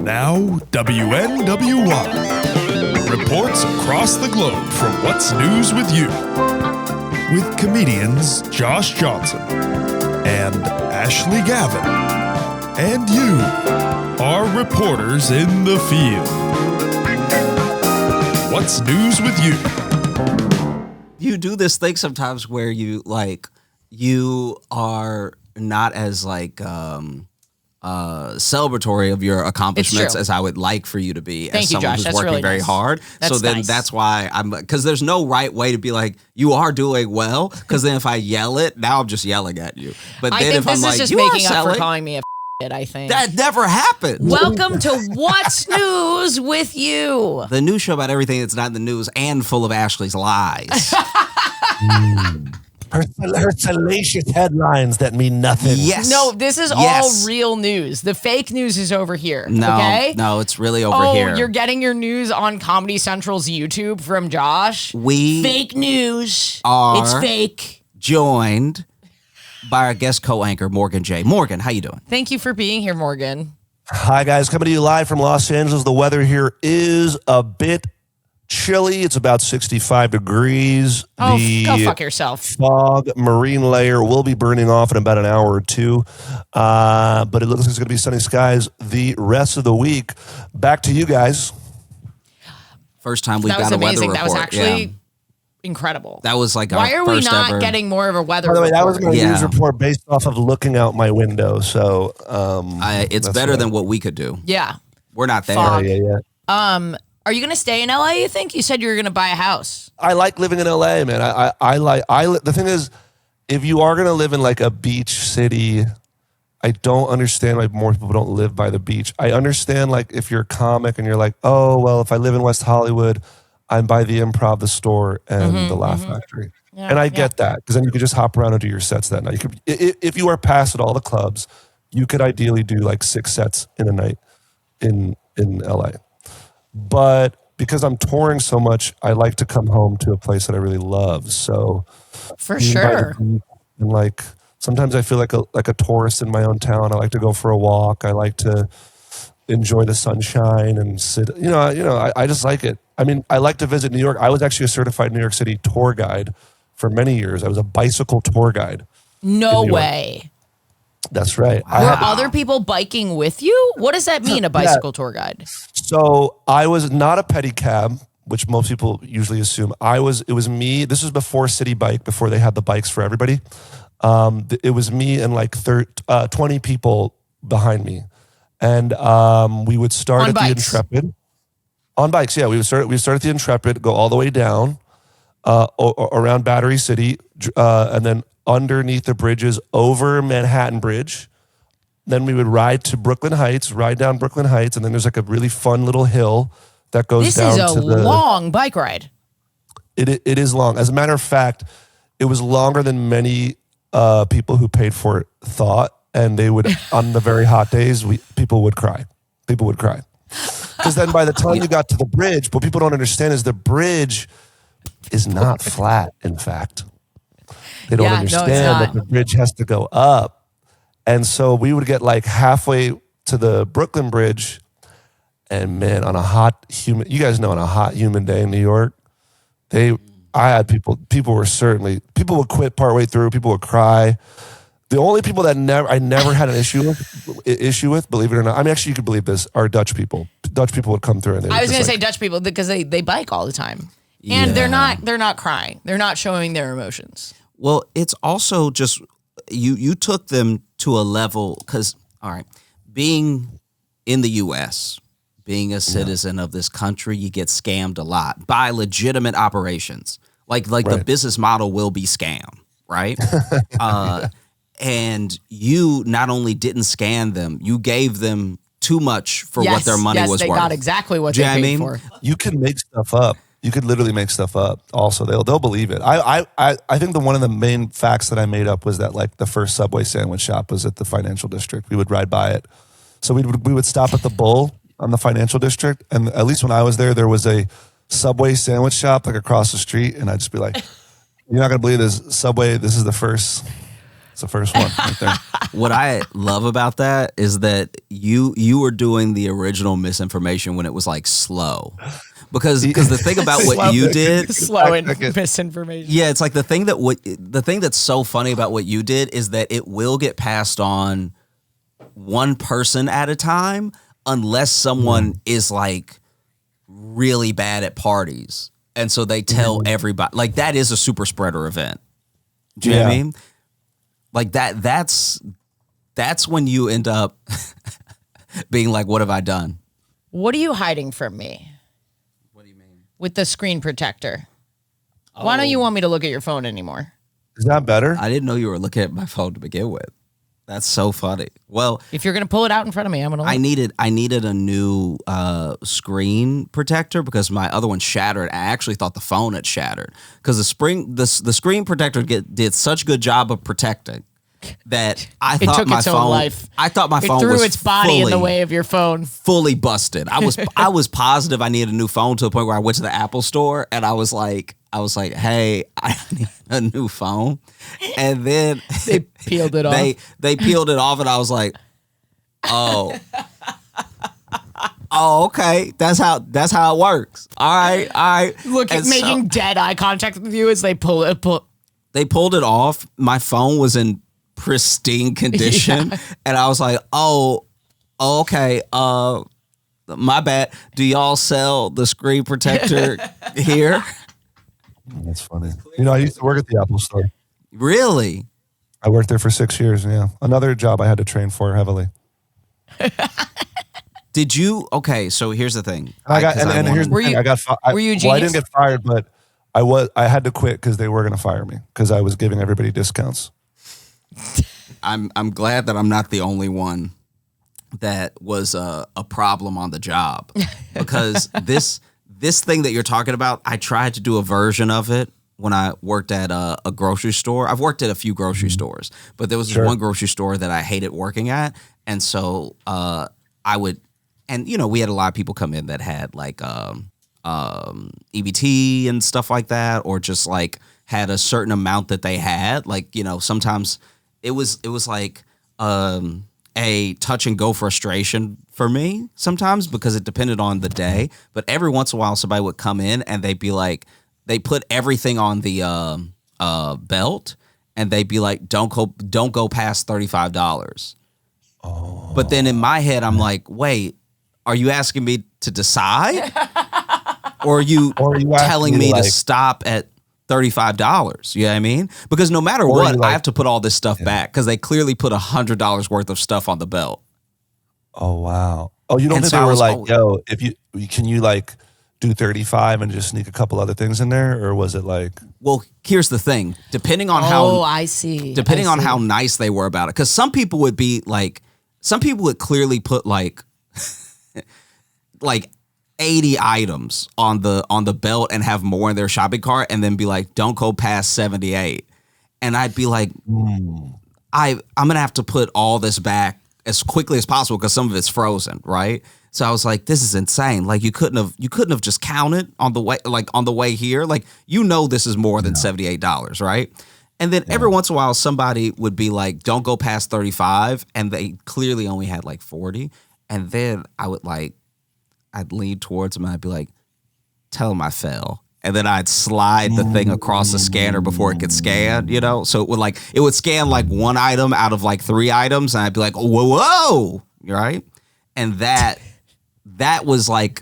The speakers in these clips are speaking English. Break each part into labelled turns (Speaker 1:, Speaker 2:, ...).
Speaker 1: Now, WNWY reports across the globe from What's News with You, with comedians Josh Johnson and Ashley Gavin, and you, our reporters in the field. What's News with You?
Speaker 2: You do this thing sometimes where you are not as celebratory of your accomplishments as I would like for you to be.
Speaker 3: Thank
Speaker 2: as
Speaker 3: you,
Speaker 2: someone
Speaker 3: Josh.
Speaker 2: who's
Speaker 3: That's
Speaker 2: working
Speaker 3: really
Speaker 2: very
Speaker 3: nice.
Speaker 2: hard.
Speaker 3: That's nice.
Speaker 2: That's why because there's no right way to be like, you are doing well. Because then if I yell it, now I'm just yelling at you. But
Speaker 3: I
Speaker 2: then
Speaker 3: think
Speaker 2: if
Speaker 3: this
Speaker 2: I'm
Speaker 3: is
Speaker 2: like,
Speaker 3: just
Speaker 2: you are
Speaker 3: making up for
Speaker 2: selling,
Speaker 3: calling me a I think.
Speaker 2: that never happened.
Speaker 3: Welcome to What's News with You.
Speaker 2: The news show about everything that's not in the news and full of Ashley's lies.
Speaker 4: Her salacious headlines that mean nothing.
Speaker 2: Yes.
Speaker 3: No, this is all real news. The fake news is over here. Okay?
Speaker 2: No, it's really over here.
Speaker 3: Oh, you're getting your news on Comedy Central's YouTube from Josh?
Speaker 2: We
Speaker 3: Fake news.
Speaker 2: are
Speaker 3: It's fake.
Speaker 2: joined by our guest co-anchor, Morgan J. Morgan, how you doing?
Speaker 3: Thank you for being here, Morgan.
Speaker 4: Hi, guys. Coming to you live from Los Angeles. The weather here is a bit chilly. It's about 65 degrees.
Speaker 3: Oh,
Speaker 4: the
Speaker 3: go fuck yourself.
Speaker 4: fog marine layer will be burning off in about an hour or two. But it looks like it's going to be sunny skies the rest of the week. Back to you guys.
Speaker 2: First time we've
Speaker 3: That was
Speaker 2: got a weather
Speaker 3: amazing.
Speaker 2: report.
Speaker 3: That was actually
Speaker 2: Yeah.
Speaker 3: incredible.
Speaker 2: That was like
Speaker 3: Why
Speaker 2: our
Speaker 3: are we
Speaker 2: first
Speaker 3: not
Speaker 2: ever.
Speaker 3: getting more of a weather
Speaker 4: By the way, that
Speaker 3: report?
Speaker 4: was my
Speaker 2: Yeah.
Speaker 4: news report based off of looking out my window. So
Speaker 2: It's
Speaker 4: that's
Speaker 2: better
Speaker 4: right.
Speaker 2: than what we could do.
Speaker 3: Yeah.
Speaker 2: We're not there.
Speaker 3: Fog.
Speaker 4: Yeah.
Speaker 3: Are you going to stay in LA, you think? You said you were going to buy a house.
Speaker 4: I like living in LA, man. The thing is, if you are going to live in like a beach city, I don't understand why more people don't live by the beach. I understand like if you're a comic and you're like, oh, well, if I live in West Hollywood, I'm by the Improv, the store, and the Laugh Factory.
Speaker 3: Yeah,
Speaker 4: and I get that because then you could just hop around and do your sets that night. You could, if you are past at all the clubs, you could ideally do like 6 sets in a night in LA. But because I'm touring so much, I like to come home to a place that I really love. So
Speaker 3: For
Speaker 4: being by the
Speaker 3: sure.
Speaker 4: beach, and like sometimes I feel like a tourist in my own town. I like to go for a walk. I like to enjoy the sunshine and sit. I just like it. I mean, I like to visit New York. I was actually a certified New York City tour guide for many years. I was a bicycle tour guide.
Speaker 3: No
Speaker 4: in New York.
Speaker 3: way.
Speaker 4: That's right.
Speaker 3: Were other people biking with you? What does that mean, a bicycle tour guide?
Speaker 4: So I was not a pedicab, which most people usually assume. It was me. This was before City Bike, before they had the bikes for everybody. It was me and like 20 people behind me. And we would start
Speaker 3: On
Speaker 4: at
Speaker 3: bikes.
Speaker 4: the Intrepid. On bikes, yeah. We would start at the Intrepid, go all the way down around Battery City, and then underneath the bridges over Manhattan Bridge. Then we would ride down Brooklyn Heights, and then there's like a really fun little hill that goes
Speaker 3: This
Speaker 4: down
Speaker 3: is a
Speaker 4: to the...
Speaker 3: long bike ride.
Speaker 4: It is long. As a matter of fact, it was longer than many people who paid for it thought, and they would, on the very hot days, people would cry. People would cry. Because then by the time you got to the bridge, what people don't understand is the bridge is not flat, in fact. They don't understand that the bridge has to go up. And so we would get like halfway to the Brooklyn Bridge, and man, on a hot, humid day in New York, people would quit partway through, people would cry. The only people that I never had an issue with, believe it or not, I mean, actually, you could believe this, are Dutch people. Dutch people would come through and
Speaker 3: I was going to say Dutch people because they bike all the time. And they're not crying. They're not showing their emotions.
Speaker 2: Well, it's also just you took them to a level because, all right, being in the U.S., being a citizen of this country, you get scammed a lot by legitimate operations. Like the business model will be scam, right? And you not only didn't scan them, you gave them too much for what their money was
Speaker 3: they
Speaker 2: worth.
Speaker 3: got exactly what they paid for.
Speaker 4: You can make stuff up. You could literally make stuff up. Also, they'll believe it. I think one of the main facts that I made up was that like the first Subway sandwich shop was at the Financial District. We would ride by it, so we would stop at the Bull on the Financial District, and at least when I was there was a Subway sandwich shop like across the street, and I'd just be like, "You're not gonna believe this Subway. This is the first It's the first one right there.
Speaker 2: What I love about that is that you were doing the original misinformation when it was like slow. Because the thing about what you did,
Speaker 3: Slow and misinformation.
Speaker 2: yeah, it's like the thing that's so funny about what you did is that it will get passed on one person at a time unless someone is like really bad at parties. And so they tell everybody, like that is a super spreader event. Do you know what I mean? Like that's when you end up being like, what have I done?
Speaker 3: What are you hiding from me?
Speaker 2: What do you mean?
Speaker 3: With the screen protector. Why don't you want me to look at your phone anymore?
Speaker 4: Is that better?
Speaker 2: I didn't know you were looking at my phone to begin with. That's so funny. Well,
Speaker 3: If you're going to pull it out in front of me, I'm going to look.
Speaker 2: I needed a new screen protector because my other one shattered. I actually thought the phone had shattered because the screen protector did such a good job of protecting that I thought
Speaker 3: took
Speaker 2: my
Speaker 3: its own
Speaker 2: phone.
Speaker 3: life.
Speaker 2: I thought my
Speaker 3: It
Speaker 2: phone
Speaker 3: threw
Speaker 2: was
Speaker 3: its body in the
Speaker 2: fully-
Speaker 3: way of your phone.
Speaker 2: fully busted. I was positive I needed a new phone to the point where I went to the Apple store and I was like, hey, I need a new phone. And then
Speaker 3: They peeled it off.
Speaker 2: they peeled it off and I was like, oh, okay. That's how it works. All right.
Speaker 3: Look at
Speaker 2: And so
Speaker 3: making dead eye contact with you as they pull it.
Speaker 2: they pulled it off. My phone was in pristine condition. And I was like, oh, okay. My bad. Do y'all sell the screen protector here?
Speaker 4: That's funny. You know, I used to work at the Apple store.
Speaker 2: Really?
Speaker 4: I worked there for 6 years. Yeah, another job I had to train for heavily.
Speaker 2: Did you? Okay, so here's the thing.
Speaker 4: Here's the
Speaker 3: Were
Speaker 4: thing.
Speaker 3: you-
Speaker 4: I got.
Speaker 3: were you a
Speaker 4: I
Speaker 3: genius?
Speaker 4: didn't get fired, but I had to quit because they were going to fire me because I was giving everybody discounts.
Speaker 2: I'm glad that I'm not the only one that was a problem on the job because this thing that you're talking about, I tried to do a version of it when I worked at a grocery store. I've worked at a few grocery stores, but there was this one grocery store that I hated working at, and so I would, and you know, we had a lot of people come in that had like EBT and stuff like that, or just like had a certain amount that they had. Like, you know, sometimes it was like a touch and go frustration for me sometimes because it depended on the day. But every once in a while, somebody would come in and they'd be like, they put everything on the belt and they'd be like, don't go past $35. Oh. But then in my head, I'm like, wait, are you asking me to decide? Or are you telling me to stop at $35? You know what I mean? Because no matter what, I have to put all this stuff back because they clearly put $100 worth of stuff on the belt.
Speaker 4: Oh, wow. Oh, you don't think they were like, yo, can you like do 35 and just sneak a couple other things in there? Or was it like...
Speaker 2: Well, here's the thing. Depending on
Speaker 3: I see.
Speaker 2: Depending on how nice they were about it. Because some people would be like, some people would clearly put like 80 items on the belt and have more in their shopping cart and then be like, don't go past 78. And I'd be like, I'm going to have to put all this back as quickly as possible because some of it's frozen, right? So I was like, this is insane. Like you couldn't have just counted on the way here. Like, you know, this is more than $78, right? And then every once in a while, somebody would be like, don't go past 35. And they clearly only had like 40. And then I'd lean towards them and I'd be like, tell them I fell. And then I'd slide the thing across the scanner before it could scan, you know? So it would scan like one item out of like 3 items. And I'd be like, whoa, right? And that was like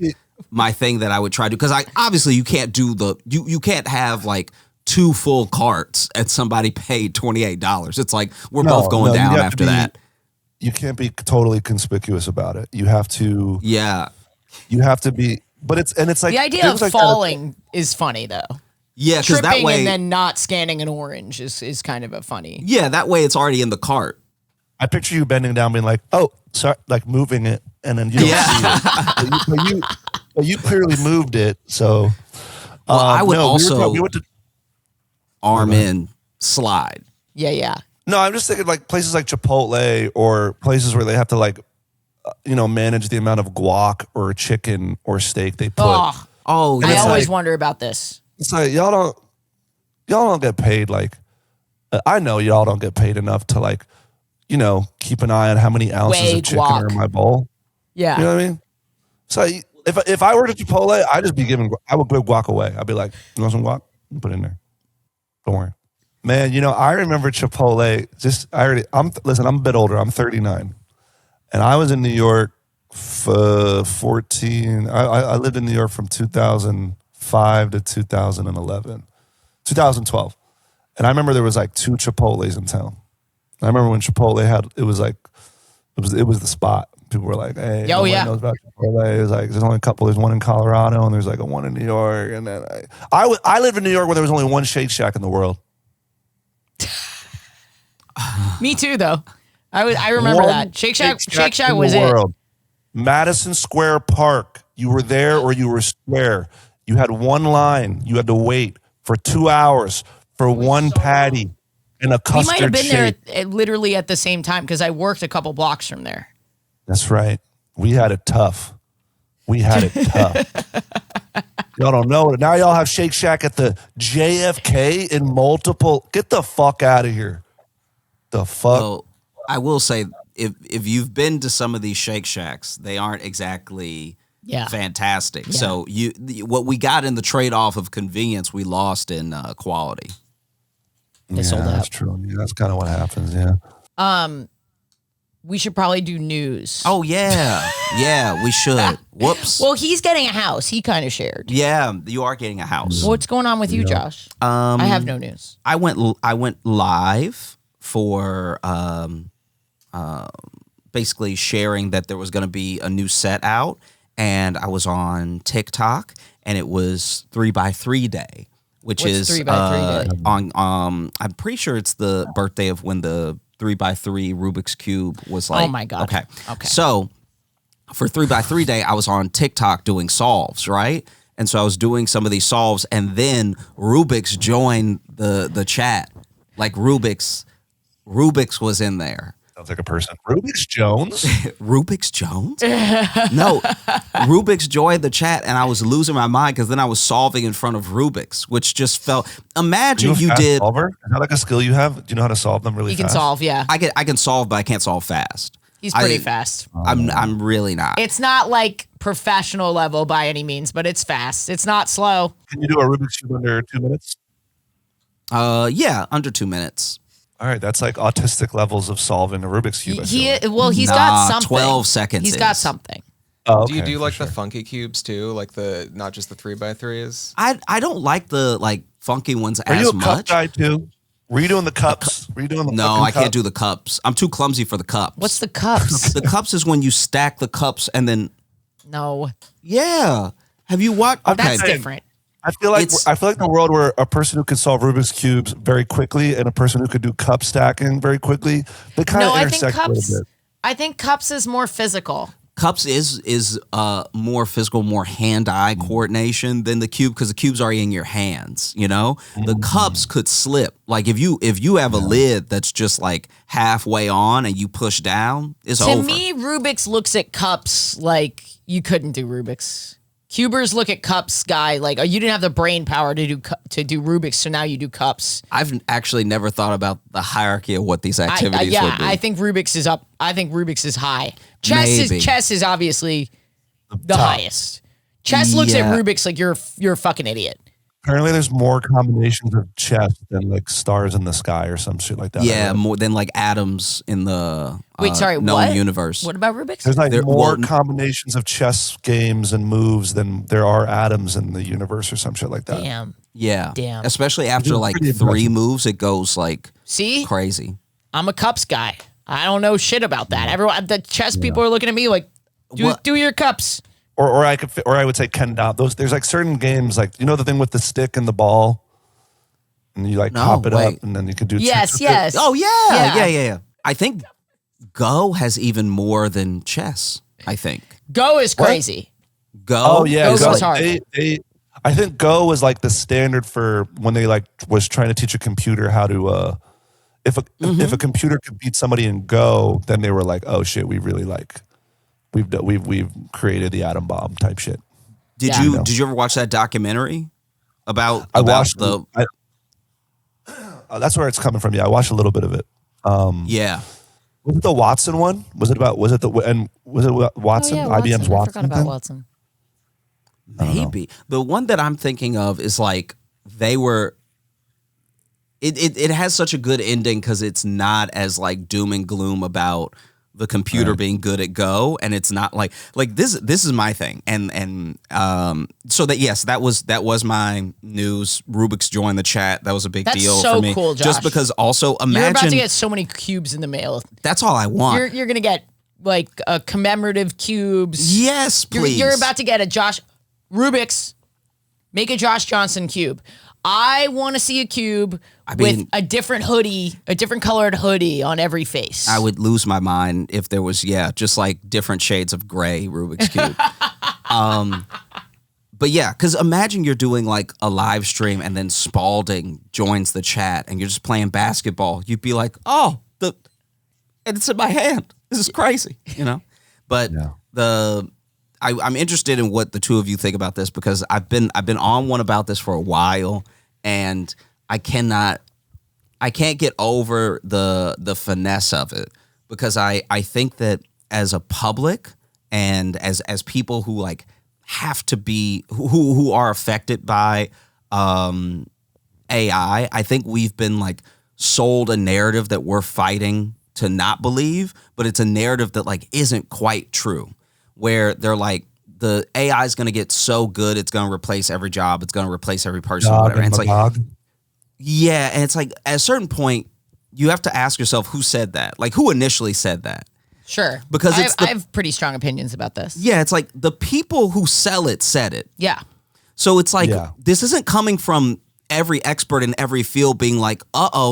Speaker 2: my thing that I would try to do. Because obviously you can't do you can't have like 2 full carts and somebody paid $28. It's like, we're both going down after that.
Speaker 4: You can't be totally conspicuous about it. You have to...
Speaker 2: Yeah.
Speaker 4: You have to be, but it's like
Speaker 3: the idea of falling is funny though.
Speaker 2: Yeah, because that way,
Speaker 3: and then not scanning an orange is kind of a funny.
Speaker 2: Yeah, that way it's already in the cart.
Speaker 4: I picture you bending down, being like, "Oh, sorry," like moving it, and then you don't see it. But you clearly moved it. So,
Speaker 2: well, I would also
Speaker 4: we went to
Speaker 2: arm in slide.
Speaker 3: Yeah.
Speaker 4: No, I'm just thinking like places like Chipotle or places where they have to like, manage the amount of guac or chicken or steak they put.
Speaker 2: Oh, yeah.
Speaker 3: I always wonder about this.
Speaker 4: It's like y'all don't get paid like I know y'all don't get paid enough to like, keep an eye on how many ounces of chicken are in my bowl.
Speaker 3: Yeah.
Speaker 4: You know what I mean? So if I were to Chipotle, I would give guac away. I'd be like, you want some guac? Put it in there. Don't worry. Man, I remember Chipotle. Listen, I'm a bit older. I'm 39. And I was in New York for 14. I lived in New York from 2005 to 2012. And I remember there was like 2 Chipotles in town. I remember when Chipotle it was the spot. People were like, hey, nobody knows about Chipotle. It was like, there's only a couple. There's one in Colorado and there's like a one in New York. And then I lived in New York where there was only one Shake Shack in the world.
Speaker 3: Me too, though. I remember that. Shake Shack was it.
Speaker 4: Madison Square Park. You were there or you were square. You had one line. You had to wait for 2 hours for one patty and a custard shake.
Speaker 3: We might have been there literally at the same time because I worked a couple blocks from there.
Speaker 4: That's right. We had it tough. Y'all don't know it. Now y'all have Shake Shack at the JFK in multiple. Get the fuck out of here. The fuck.
Speaker 2: Well, I will say, if you've been to some of these Shake Shacks, they aren't exactly fantastic. Yeah. So what we got in the trade-off of convenience, we lost in quality.
Speaker 3: They sold out.
Speaker 4: That's true. Yeah, that's kind of what happens. Yeah.
Speaker 3: We should probably do news.
Speaker 2: Oh, yeah. Yeah, we should. Whoops.
Speaker 3: Well, he's getting a house. He kind of shared.
Speaker 2: Yeah, you are getting a house.
Speaker 3: What's going on with you, Josh? I have no news.
Speaker 2: I went live for basically sharing that there was going to be a new set out, and I was on TikTok, and it was 3x3 day, which is
Speaker 3: 3x3 day?
Speaker 2: on I'm pretty sure it's the birthday of when the 3x3 Rubik's Cube was like.
Speaker 3: Oh my God.
Speaker 2: Okay. So for 3x3 day, I was on TikTok doing solves, right? And so I was doing some of these solves, and then Rubik's joined the chat. Like Rubik's was in there.
Speaker 4: Sounds like a person. Rubik's Jones?
Speaker 2: Rubik's Jones? No. Rubik's joined the chat, and I was losing my mind because then I was solving in front of Rubik's, which just felt. Imagine you did.
Speaker 4: Solver? Is that like a skill you have? Do you know how to solve them really fast?
Speaker 3: He can solve, yeah.
Speaker 2: I can solve, but I can't solve fast.
Speaker 3: He's pretty fast.
Speaker 2: I'm really not.
Speaker 3: It's not like professional level by any means, but it's fast. It's not slow.
Speaker 4: Can you do a Rubik's Cube under 2 minutes?
Speaker 2: Yeah, under 2 minutes.
Speaker 4: All right, that's like autistic levels of solving a Rubik's Cube.
Speaker 3: He's got something.
Speaker 2: 12 seconds.
Speaker 3: He's got something.
Speaker 4: Oh, okay,
Speaker 5: do you do like the funky cubes too, like the not just the 3x3s?
Speaker 2: I don't like the funky ones as much.
Speaker 4: Are you a cup guy too? Were you doing the cups? Were you doing the
Speaker 2: No, I can't do the cups. I'm too clumsy for the cups.
Speaker 3: What's the cups?
Speaker 2: The cups is when you stack the cups and then.
Speaker 3: No.
Speaker 2: Yeah. Have you watched? Okay.
Speaker 3: That's different.
Speaker 4: I feel like the world where a person who could solve Rubik's cubes very quickly and a person who could do cup stacking very quickly, they kind of intersect a little bit.
Speaker 3: I think cups is more physical.
Speaker 2: Cups is more physical, more hand-eye coordination than the cube because the cube's already in your hands. The cups could slip. Like if you have a lid that's just like halfway on and you push down, it's over.
Speaker 3: To me, Rubik's looks at cups like you couldn't do Rubik's. Cubers look at cups, guy, like you didn't have the brain power to do Rubik's, so now you do cups.
Speaker 2: I've actually never thought about the hierarchy of what these activities would be.
Speaker 3: I think Rubik's is up. I think Rubik's is high. Chess is obviously the highest. Chess looks at Rubik's like you're a fucking idiot.
Speaker 4: Apparently, there's more combinations of chess than like stars in the sky or some shit like that.
Speaker 2: Yeah, more than like atoms in the known universe.
Speaker 3: What about Rubik's?
Speaker 4: There's more combinations of chess games and moves than there are atoms in the universe or some shit like that.
Speaker 3: Damn.
Speaker 2: Yeah.
Speaker 3: Damn.
Speaker 2: Especially after like 3 moves, it goes like crazy.
Speaker 3: I'm a cups guy. I don't know shit about that. Everyone, the chess people are looking at me like, do your cups.
Speaker 4: Or I would say Ken. There's like certain games like the thing with the stick and the ball, and you pop it up and then you can do
Speaker 3: yes.
Speaker 2: Oh yeah. I think Go has even more than chess. I think
Speaker 3: Go is crazy.
Speaker 2: Go.
Speaker 4: Oh yeah,
Speaker 3: Go's hard.
Speaker 4: I think Go was like the standard for when they was trying to teach a computer how to. If a computer could beat somebody in Go, then they were like, oh shit, we really We've created the atom bomb type shit.
Speaker 2: Did you ever watch that documentary about I
Speaker 4: That's where it's coming from. Yeah, I watched a little bit of it.
Speaker 2: Yeah.
Speaker 4: Was it the Watson one? Was it Watson? IBM's
Speaker 3: I
Speaker 4: Watson?
Speaker 3: forgot about Watson.
Speaker 2: Maybe. The one that I'm thinking of is like they were. It has such a good ending because it's not as like doom and gloom about the computer being good at Go, and it's not like this. This is my thing, and so that yes, that was my news. Rubik's joined the chat. That was a big deal
Speaker 3: so
Speaker 2: for me.
Speaker 3: cool, Josh.
Speaker 2: Just because also imagine
Speaker 3: You're about to get so many cubes in the mail.
Speaker 2: That's all I want.
Speaker 3: You're gonna get like commemorative cubes.
Speaker 2: Yes, please.
Speaker 3: You're about to get a Josh Rubik's. Make a Josh Johnson cube. I want to see a cube with a different hoodie, a different colored hoodie on every face.
Speaker 2: I would lose my mind if there was, just like different shades of gray Rubik's Cube. But yeah, because imagine you're doing like a live stream and then Spalding joins the chat and you're just playing basketball. You'd be like, and it's in my hand. This is crazy, But I'm interested in what the two of you think about this because I've been on one about this for a while. And I can't get over the finesse of it because I think that as a public and as people who like have to be who are affected by AI, I think we've been like sold a narrative that we're fighting to not believe, but it's a narrative that like isn't quite true, where they're like, the AI is going to get so good, it's going to replace every job. It's going to replace every person. Whatever. And it's like, yeah. And it's like, at a certain point, you have to ask yourself who said that? Like, who initially said that?
Speaker 3: Sure.
Speaker 2: Because
Speaker 3: I have pretty strong opinions about this.
Speaker 2: Yeah. It's like the people who sell it said it.
Speaker 3: Yeah.
Speaker 2: So it's like, this isn't coming from every expert in every field being like,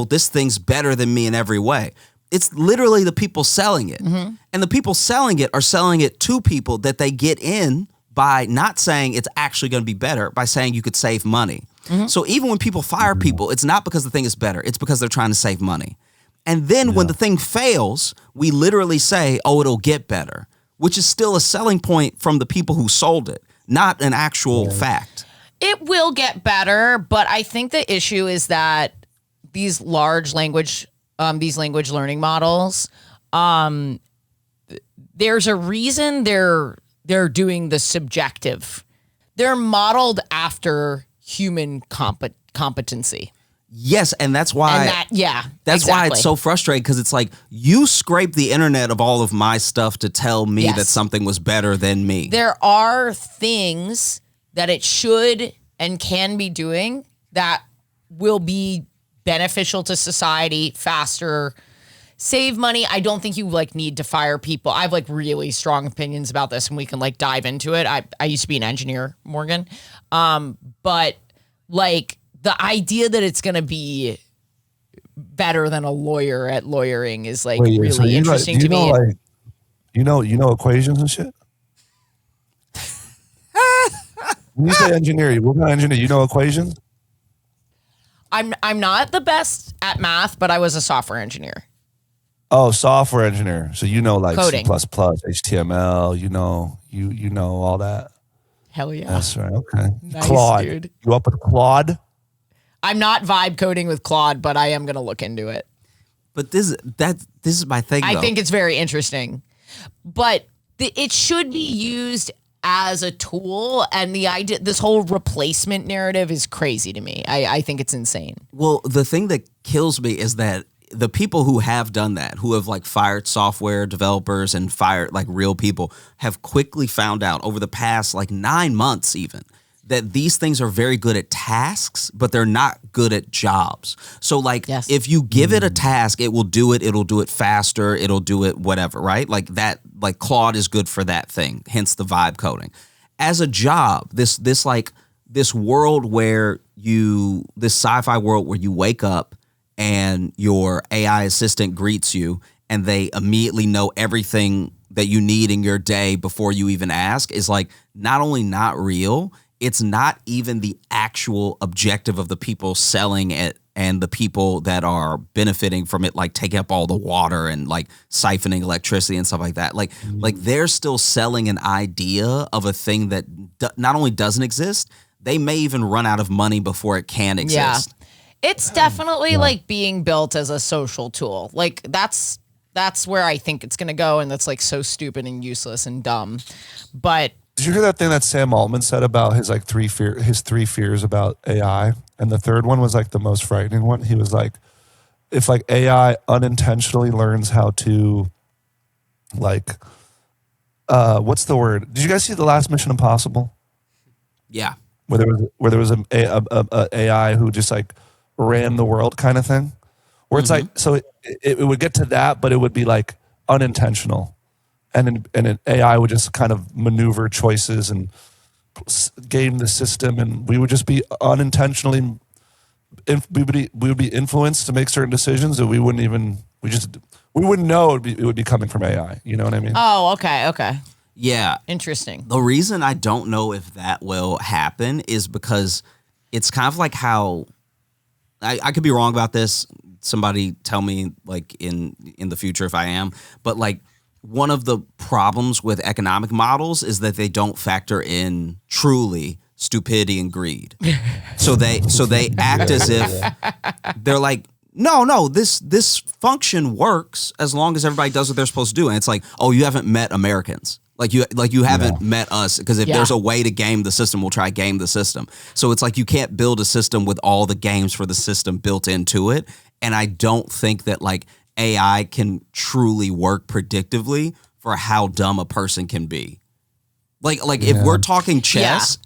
Speaker 2: this thing's better than me in every way. It's literally the people selling it. Mm-hmm. And the people selling it are selling it to people that they get in by not saying it's actually going to be better, by saying you could save money. Mm-hmm. So even when people fire people, it's not because the thing is better. It's because they're trying to save money. And then when the thing fails, we literally say, it'll get better, which is still a selling point from the people who sold it, not an actual fact.
Speaker 3: It will get better, but I think the issue is that these language learning models, there's a reason they're doing the subjective. They're modeled after human competency.
Speaker 2: Yes, and that's why. That's why it's so frustrating because it's like you scrape the internet of all of my stuff to tell me that something was better than me.
Speaker 3: There are things that it should and can be doing that will be beneficial to society faster, save money. I don't think you need to fire people. I have really strong opinions about this and we can dive into it. I used to be an engineer, Morgan. But the idea that it's going to be better than a lawyer at lawyering is really interesting to me.
Speaker 4: You know equations and shit? When you say engineer, what kind of engineer? You know equations?
Speaker 3: I'm not the best at math, but I was a software engineer.
Speaker 4: Oh, software engineer. So
Speaker 3: coding.
Speaker 4: C++, HTML, you know all that.
Speaker 3: Hell yeah.
Speaker 4: That's right. Okay.
Speaker 3: Nice,
Speaker 4: Claude.
Speaker 3: dude.
Speaker 4: You up with Claude?
Speaker 3: I'm not vibe coding with Claude, but I am going to look into it.
Speaker 2: But this is my thing,
Speaker 3: I think it's very interesting. But it should be used as a tool, and the idea, this whole replacement narrative is crazy to me. I think it's insane.
Speaker 2: Well, the thing that kills me is that the people who have done that, who have fired software developers and fired real people, have quickly found out over the past 9 months even that these things are very good at tasks, but they're not good at jobs. So if you give it a task, it will do it. It'll do it faster. It'll do it whatever, right? Claude is good for that thing, hence the vibe coding. As a job, this world where this sci-fi world where you wake up and your AI assistant greets you and they immediately know everything that you need in your day before you even ask is not only not real, it's not even the actual objective of the people selling it and the people that are benefiting from it, taking up all the water and siphoning electricity and stuff like that. They're still selling an idea of a thing that not only doesn't exist, they may even run out of money before it can exist.
Speaker 3: It's definitely like being built as a social tool. Like that's where I think it's gonna go, and that's like so stupid and useless and dumb. But
Speaker 4: Did you hear that thing that Sam Altman said about his like three fears about AI? And the third one was like the most frightening one. He was like, if like AI unintentionally learns how to like what's the word? Did you guys see the last Mission Impossible?
Speaker 2: Yeah.
Speaker 4: Where there was a AI who just like ran the world kind of thing, where it's like, so it would get to that, but it would be like unintentional, and an AI would just kind of maneuver choices and game the system, and we would just be unintentionally, we would be influenced to make certain decisions that we wouldn't know it would be coming from AI. You know what I mean?
Speaker 3: oh, okay.
Speaker 2: Yeah.
Speaker 3: Interesting.
Speaker 2: The reason I don't know if that will happen is because it's kind of like how I could be wrong about this. Somebody tell me like in the future if I am, but like one of the problems with economic models is that they don't factor in truly stupidity and greed. So they act as if they're like, no, this function works as long as everybody does what they're supposed to do. And it's like, oh, you haven't met Americans. Like you haven't met us, because if there's a way to game the system, we'll try to game the system. So it's like you can't build a system with all the games for the system built into it. And I don't think that like AI can truly work predictively for how dumb a person can be. Like if we're talking chess,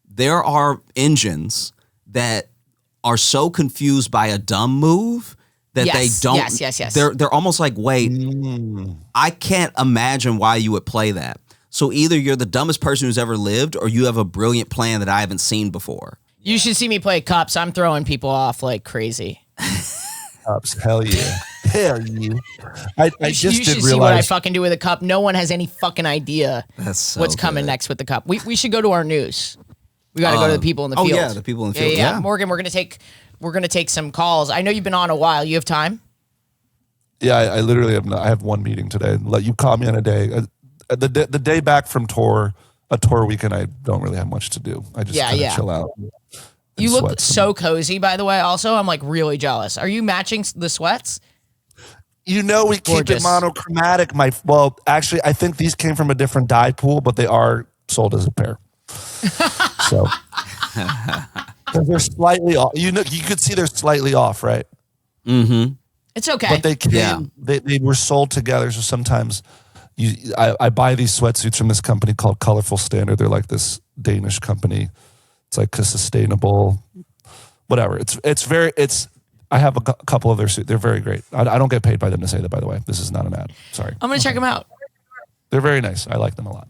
Speaker 2: there are engines that are so confused by a dumb move that they don't.
Speaker 3: Yes.
Speaker 2: They're almost like, wait, I can't imagine why you would play that. So either you're the dumbest person who's ever lived, or you have a brilliant plan that I haven't seen before.
Speaker 3: You should see me play cups. I'm throwing people off like crazy.
Speaker 4: Cups, hell yeah. Hell yeah. I just
Speaker 3: you
Speaker 4: did
Speaker 3: should
Speaker 4: realize.
Speaker 3: see what I fucking do with a cup. No one has any fucking idea
Speaker 2: That's so
Speaker 3: what's coming
Speaker 2: good.
Speaker 3: next with the cup. We should go to our news. We got to go to the people in the field.
Speaker 2: Oh yeah, the people in the field.
Speaker 3: Yeah. Morgan, we're gonna take some calls. I know you've been on a while. You have time?
Speaker 4: Yeah, I literally have. I have one meeting today. Let you call me on a day. The day back from a tour weekend, I don't really have much to do. I just kind of chill out.
Speaker 3: You look so cozy, by the way. Also, I'm like really jealous. Are you matching the sweats?
Speaker 4: You know, we keep it monochromatic. Actually, I think these came from a different dye pool, but they are sold as a pair. So, because they're slightly off. You could see they're slightly off, right?
Speaker 2: Mm-hmm.
Speaker 3: It's okay.
Speaker 4: But they came. They were sold together. So sometimes, I buy these sweatsuits from this company called Colorful Standard. They're like this Danish company. It's like a sustainable, whatever. I have a couple of their suits. They're very great. I don't get paid by them to say that, by the way. This is not an ad. Sorry.
Speaker 3: I'm going to check them out.
Speaker 4: They're very nice. I like them a lot.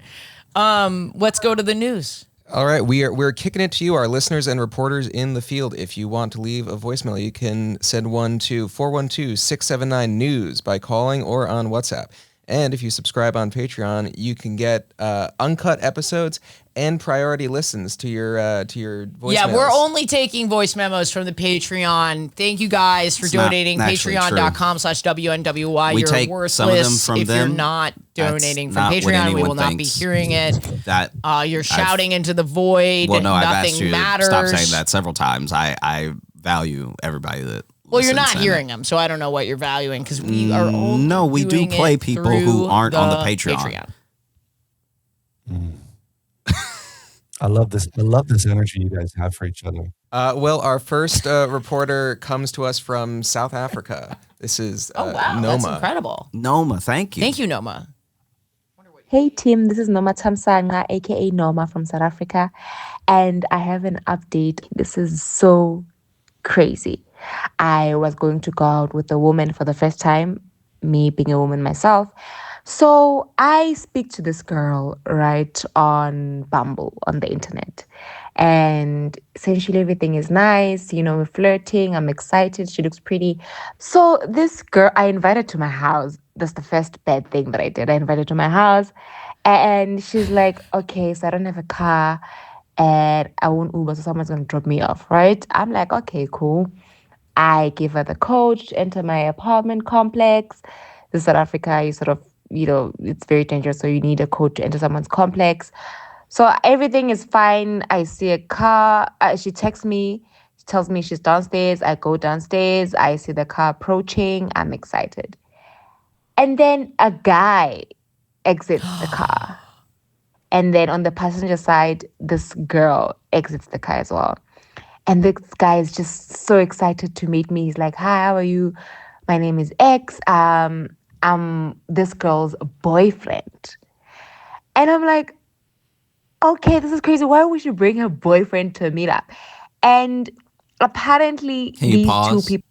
Speaker 3: Let's go to the news.
Speaker 5: All right, we're kicking it to you, our listeners and reporters in the field. If you want to leave a voicemail, you can send one to 412-679-NEWS by calling or on WhatsApp. And if you subscribe on Patreon, you can get uncut episodes and priority listens to your voicemails.
Speaker 3: Yeah, we're only taking voice memos from the Patreon. Thank you guys for donating. Patreon.com/WNWY. You're worthless
Speaker 2: some of them from
Speaker 3: if
Speaker 2: them.
Speaker 3: you're not donating from
Speaker 2: Not what
Speaker 3: Patreon. We will
Speaker 2: anyone
Speaker 3: not be
Speaker 2: thinks.
Speaker 3: hearing it.
Speaker 2: That
Speaker 3: You're shouting into the void.
Speaker 2: well, no, I've
Speaker 3: Nothing
Speaker 2: asked you
Speaker 3: matters.
Speaker 2: to stop saying that several times. I value everybody that.
Speaker 3: Well, you're not
Speaker 2: listens,
Speaker 3: hearing them, so I don't know what you're valuing, because we are only
Speaker 2: No, we do
Speaker 3: doing
Speaker 2: play
Speaker 3: it
Speaker 2: people
Speaker 3: through
Speaker 2: who aren't on the Patreon.
Speaker 4: I love this. I love this energy you guys have for each other.
Speaker 5: Well, our first reporter comes to us from South Africa. This is
Speaker 3: Oh wow,
Speaker 5: Noma.
Speaker 3: that's incredible.
Speaker 2: Noma, thank you.
Speaker 3: Thank you, Noma.
Speaker 6: Hey team, this is Noma Tamsanga, aka Noma from South Africa, and I have an update. This is so crazy. I was going to go out with a woman for the first time, me being a woman myself. So I speak to this girl, right, on Bumble, on the internet. And essentially everything is nice, we're flirting, I'm excited, she looks pretty. So this girl, I invited to my house. That's the first bad thing that I did. I invited to my house, and she's like, okay, so I don't have a car, and I won't Uber, so someone's going to drop me off, right? I'm like, okay, cool. I give her the code to enter my apartment complex. In South Africa, you sort of, it's very dangerous, so you need a code to enter someone's complex. So everything is fine. I see a car. She texts me. She tells me she's downstairs. I go downstairs. I see the car approaching. I'm excited. And then a guy exits the car. And then on the passenger side, this girl exits the car as well. And this guy is just so excited to meet me. He's like, "Hi, how are you? My name is X. I'm this girl's boyfriend." And I'm like, okay, this is crazy. Why would she bring her boyfriend to a meetup? And apparently these two people.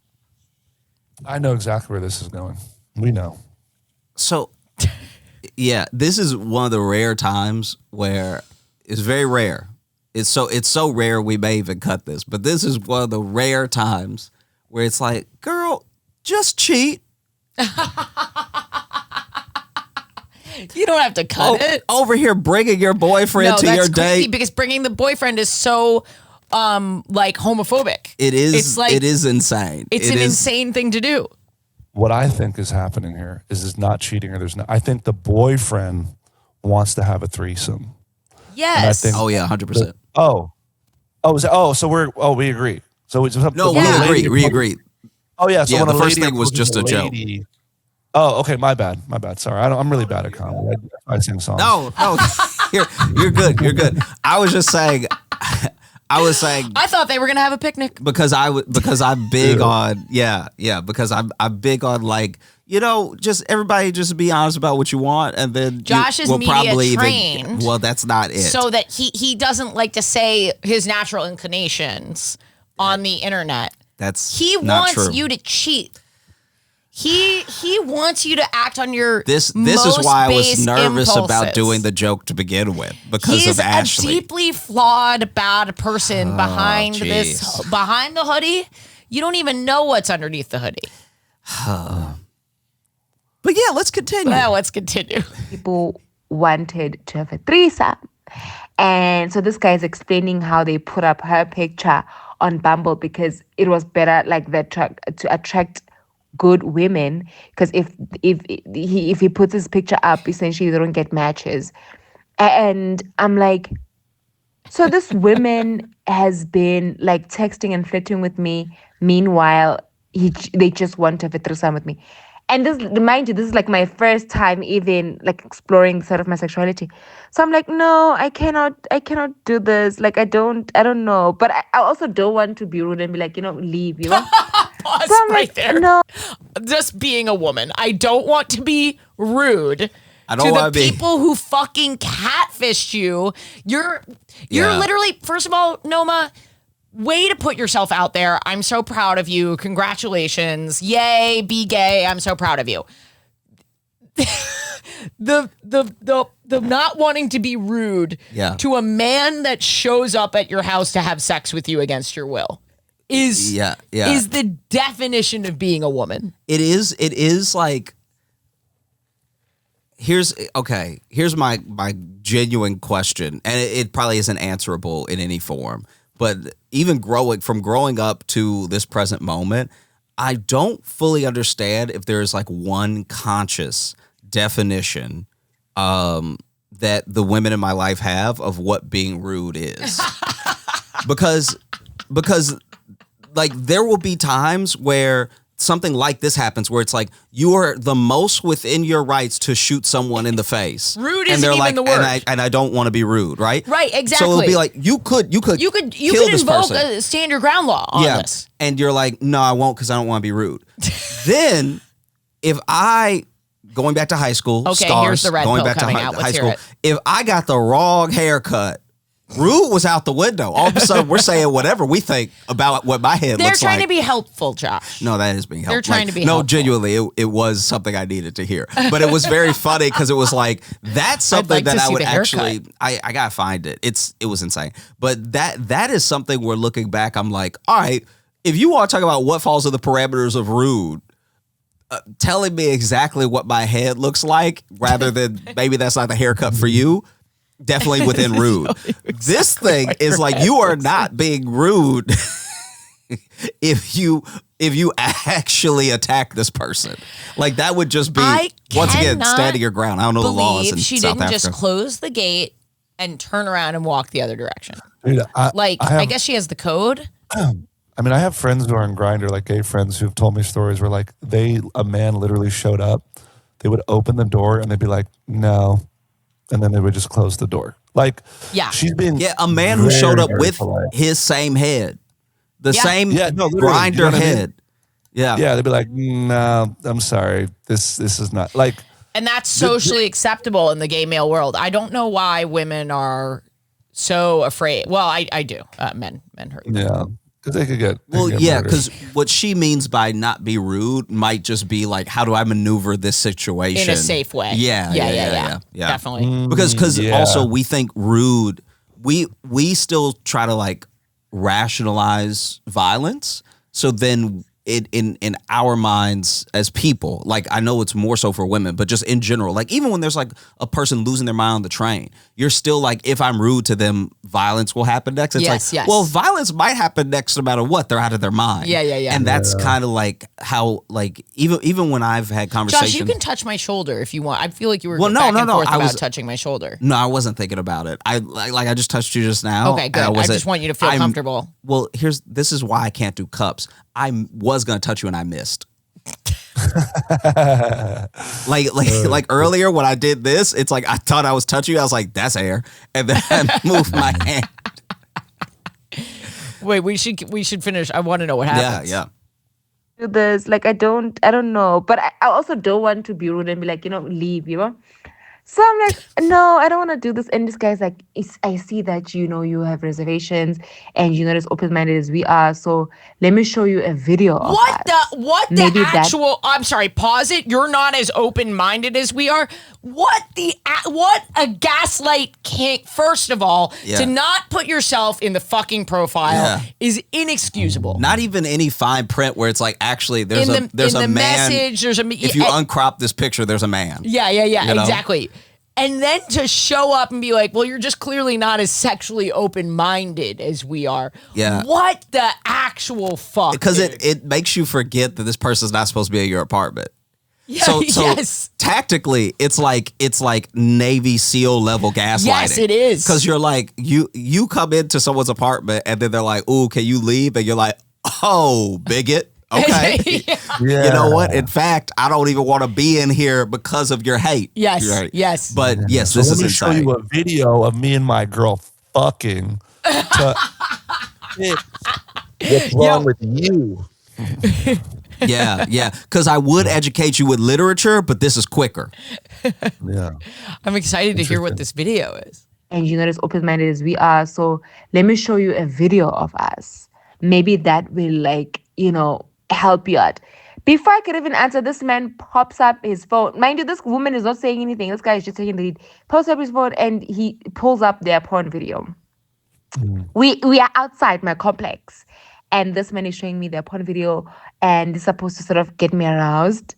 Speaker 4: I know exactly where this is going. We know.
Speaker 2: So, yeah, this is one of the rare times where it's very rare. It's so rare we may even cut this, but this is one of the rare times where it's like, girl, just cheat.
Speaker 3: You don't have to cut it.
Speaker 2: Over here bringing your boyfriend to your date.
Speaker 3: Because bringing the boyfriend is so like homophobic.
Speaker 2: It is.
Speaker 3: It's like,
Speaker 2: it is insane.
Speaker 3: It's an insane thing to do.
Speaker 4: What I think is happening here is not cheating, or there's not. I think the boyfriend wants to have a threesome.
Speaker 3: Yes.
Speaker 2: Oh yeah, 100%.
Speaker 4: So we agree. So it's
Speaker 2: no, we agree.
Speaker 4: Oh yeah. So
Speaker 2: yeah,
Speaker 4: when
Speaker 2: the first thing was just a joke.
Speaker 4: Oh, okay. My bad. Sorry. I'm really bad at comedy. I sing songs.
Speaker 2: No. You're good. You're good. I was just saying.
Speaker 3: I thought they were gonna have a picnic
Speaker 2: because I'm big on because I'm big on, like, just everybody just be honest about what you want, and then
Speaker 3: Josh is media trained.
Speaker 2: Well, that's not it.
Speaker 3: So that he doesn't like to say his natural inclinations on the internet. He
Speaker 2: not
Speaker 3: wants
Speaker 2: true.
Speaker 3: you to cheat. He wants you to act on your
Speaker 2: this is why I was nervous
Speaker 3: impulses.
Speaker 2: about doing the joke to begin with, because of Ashley.
Speaker 3: He's a deeply flawed, bad person behind the hoodie. You don't even know what's underneath the hoodie.
Speaker 2: But yeah, let's continue.
Speaker 3: Yeah, let's continue.
Speaker 6: People wanted to have a threesome. And so this guy is explaining how they put up her picture on Bumble because it was better, like, to attract good women, because if he puts his picture up, essentially they don't get matches. And I'm like, so this woman has been like texting and flirting with me, meanwhile they just want to have a threesome with me. And this, mind you, this is like my first time even like exploring sort of my sexuality. So I'm like, no, I cannot do this. Like, I don't know. But I also don't want to be rude and be like, leave,
Speaker 3: Pause
Speaker 6: so
Speaker 3: right there.
Speaker 6: No.
Speaker 3: Just being a woman. I don't want to be rude
Speaker 2: I don't want
Speaker 3: to the people who fucking catfished you. You're literally, first of all, Noma, way to put yourself out there. I'm so proud of you. Congratulations. Yay, be gay. I'm so proud of you. The not wanting to be rude to a man that shows up at your house to have sex with you against your will is the definition of being a woman. It
Speaker 2: is like, here's my genuine question, and it probably isn't answerable in any form, but even growing up to this present moment, I don't fully understand if there's like one conscious definition that the women in my life have of what being rude is. because like, there will be times where something like this happens, where it's like, you are the most within your rights to shoot someone in the face.
Speaker 3: Rude isn't even the word.
Speaker 2: And I don't want to be rude, right?
Speaker 3: Right, exactly.
Speaker 2: So it'll be like, you could kill this
Speaker 3: invoke
Speaker 2: person.
Speaker 3: a stand your ground law on this.
Speaker 2: And you're like, no, I won't, because I don't want to be rude. Then, if going back to high school,
Speaker 3: here's the red pill coming out. Let's hear it.
Speaker 2: If I got the wrong haircut, rude was out the window. All of a sudden, we're saying whatever we think about what my head looks like.
Speaker 3: They're trying to be helpful, Josh.
Speaker 2: No, that is being helpful.
Speaker 3: They're trying to be helpful.
Speaker 2: No, genuinely, it was something I needed to hear. But it was very funny because it was like, that's something that I would actually, I got to find it. It was insane. But that is something where, looking back, I'm like, all right, if you want to talk about what falls in the parameters of rude, telling me exactly what my head looks like, rather than maybe that's not the haircut for you, definitely within rude. This thing is like, you are not being rude if you actually attack this person. Like, that would just be, once again, standing your ground. I don't know the laws in
Speaker 3: she
Speaker 2: South
Speaker 3: didn't
Speaker 2: Africa.
Speaker 3: just close the gate and turn around and walk the other direction.
Speaker 4: Dude,
Speaker 3: I guess she has the code.
Speaker 4: I mean, I have friends who are on Grindr, like gay friends who've told me stories where like a man literally showed up. They would open the door and they'd be like, no. And then they would just close the door. Like,
Speaker 3: Yeah.
Speaker 4: she's being
Speaker 2: a man who showed up
Speaker 4: very
Speaker 2: with
Speaker 4: polite.
Speaker 2: his same head, the same
Speaker 4: literally.
Speaker 2: grinder
Speaker 4: You know what I mean?
Speaker 2: head. Yeah.
Speaker 4: Yeah, they'd be like, no, I'm sorry. This is not like.
Speaker 3: And that's socially acceptable in the gay male world. I don't know why women are so afraid. Well, I do. Men hurt.
Speaker 4: Yeah, because they could get.
Speaker 2: Well,
Speaker 4: get
Speaker 2: yeah,
Speaker 4: murdered.
Speaker 2: because what she means by not be rude might just be like, how do I maneuver this situation
Speaker 3: In a safe way.
Speaker 2: Yeah.
Speaker 3: Definitely.
Speaker 2: Because
Speaker 4: yeah.
Speaker 2: also we think rude. We still try to like rationalize violence. So then in our minds as people, like I know it's more so for women, but just in general, like even when there's like a person losing their mind on the train, you're still like, if I'm rude to them, violence will happen next. It's
Speaker 3: Yes.
Speaker 2: well, violence might happen next no matter what. They're out of their mind.
Speaker 3: Yeah.
Speaker 2: And that's kind of like how, like even when I've had conversations.
Speaker 3: Josh, you can touch my shoulder if you want. I feel like you were
Speaker 2: Well, no,
Speaker 3: back
Speaker 2: no,
Speaker 3: and
Speaker 2: no,
Speaker 3: forth
Speaker 2: I
Speaker 3: about
Speaker 2: was-
Speaker 3: touching my shoulder.
Speaker 2: No, I wasn't thinking about it. I just touched you just now.
Speaker 3: Okay, good.
Speaker 2: and
Speaker 3: I just want you to feel comfortable.
Speaker 2: Well, this is why I can't do cups. I was gonna touch you and I missed. like earlier when I did this, it's like I thought I was touching you. I was like, that's air, and then I moved my hand.
Speaker 3: Wait, we should finish. I want to know what happens.
Speaker 2: Yeah.
Speaker 6: Do this. Like I don't know. But I also don't want to be rude and be like, leave, So I'm like, no, I don't want to do this. And this guy's like, I see that, you have reservations and you're not as open-minded as we are. So let me show you a video of
Speaker 3: What
Speaker 6: Maybe
Speaker 3: the
Speaker 6: that-
Speaker 3: actual, I'm sorry, pause it. You're not as open-minded as we are. What a gaslight kink, first of all,
Speaker 2: Yeah.
Speaker 3: to not put yourself in the fucking profile
Speaker 2: Yeah.
Speaker 3: is inexcusable.
Speaker 2: Not even any fine print where it's like actually there's
Speaker 3: in
Speaker 2: a
Speaker 3: the
Speaker 2: man.
Speaker 3: message, there's a,
Speaker 2: If you uncrop this picture, there's a man.
Speaker 3: Yeah,
Speaker 2: You know?
Speaker 3: exactly. And then to show up and be like, well, you're just clearly not as sexually open-minded as we are.
Speaker 2: Yeah.
Speaker 3: What the actual fuck?
Speaker 2: Because
Speaker 3: dude?
Speaker 2: it makes you forget that this person's not supposed to be in your apartment.
Speaker 3: Yeah,
Speaker 2: So
Speaker 3: yes.
Speaker 2: tactically, it's like Navy SEAL level gaslighting.
Speaker 3: Yes, it is.
Speaker 2: Because you're like you come into someone's apartment and then they're like, "Ooh, can you leave?" And you're like, "Oh, bigot." Okay.
Speaker 3: Yeah.
Speaker 4: Yeah.
Speaker 2: You know what? In fact, I don't even want to be in here because of your hate.
Speaker 3: Yes,
Speaker 2: Right.
Speaker 3: yes.
Speaker 2: But yes,
Speaker 4: So
Speaker 2: this
Speaker 4: let
Speaker 2: is
Speaker 4: me show
Speaker 2: insane.
Speaker 4: you a video of me and my girl fucking. What's wrong with you?
Speaker 2: Yeah. Because I would educate you with literature, but this is quicker.
Speaker 4: Yeah.
Speaker 3: I'm excited to hear what this video is.
Speaker 6: and you're not as open-minded as we are. So let me show you a video of us. Maybe that will help you out. Before I could even answer, this man pops up his phone. Mind you, this woman is not saying anything. This guy is just taking the lead. Pops up his phone and he pulls up their porn video. We are outside my complex. And this man is showing me their porn video and is supposed to sort of get me aroused.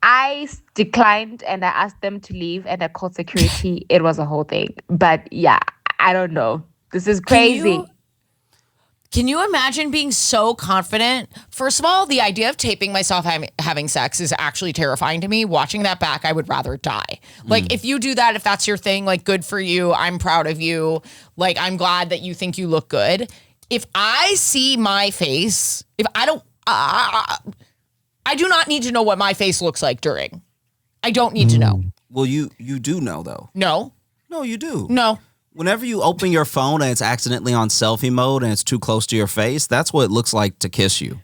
Speaker 6: I declined and I asked them to leave and I called security. It was a whole thing. But yeah, I don't know. This is crazy.
Speaker 3: Can you imagine being so confident? First of all, the idea of taping myself having sex is actually terrifying to me. Watching that back, I would rather die. Like, if you do that, if that's your thing, like, good for you. I'm proud of you. Like, I'm glad that you think you look good. If I see my face, if I don't, I do not need to know what my face looks like during. I don't need to know.
Speaker 2: Well, you do know, though.
Speaker 3: No,
Speaker 2: No, you do.
Speaker 3: no.
Speaker 2: Whenever you open your phone and it's accidentally on selfie mode and it's too close to your face, that's what it looks like to kiss you.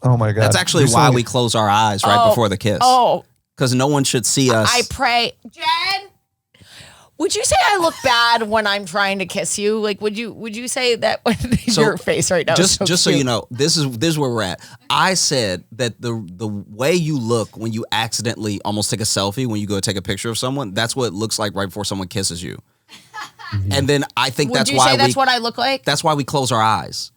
Speaker 4: Oh my God.
Speaker 2: That's actually
Speaker 4: You're
Speaker 2: why
Speaker 4: saying-
Speaker 2: we close our eyes right before the kiss.
Speaker 3: Oh,
Speaker 2: Because no one should see us.
Speaker 3: I pray. Jen, would you say I look bad when I'm trying to kiss you? Like, would you say that when your face right now?
Speaker 2: Just
Speaker 3: is
Speaker 2: so
Speaker 3: cute.
Speaker 2: you know, this is where we're at. I said that the way you look when you accidentally almost take a selfie when you go take a picture of someone, that's what it looks like right before someone kisses you. And then I think
Speaker 3: Would
Speaker 2: that's
Speaker 3: you
Speaker 2: why
Speaker 3: say that's what I look like?
Speaker 2: that's why we close our eyes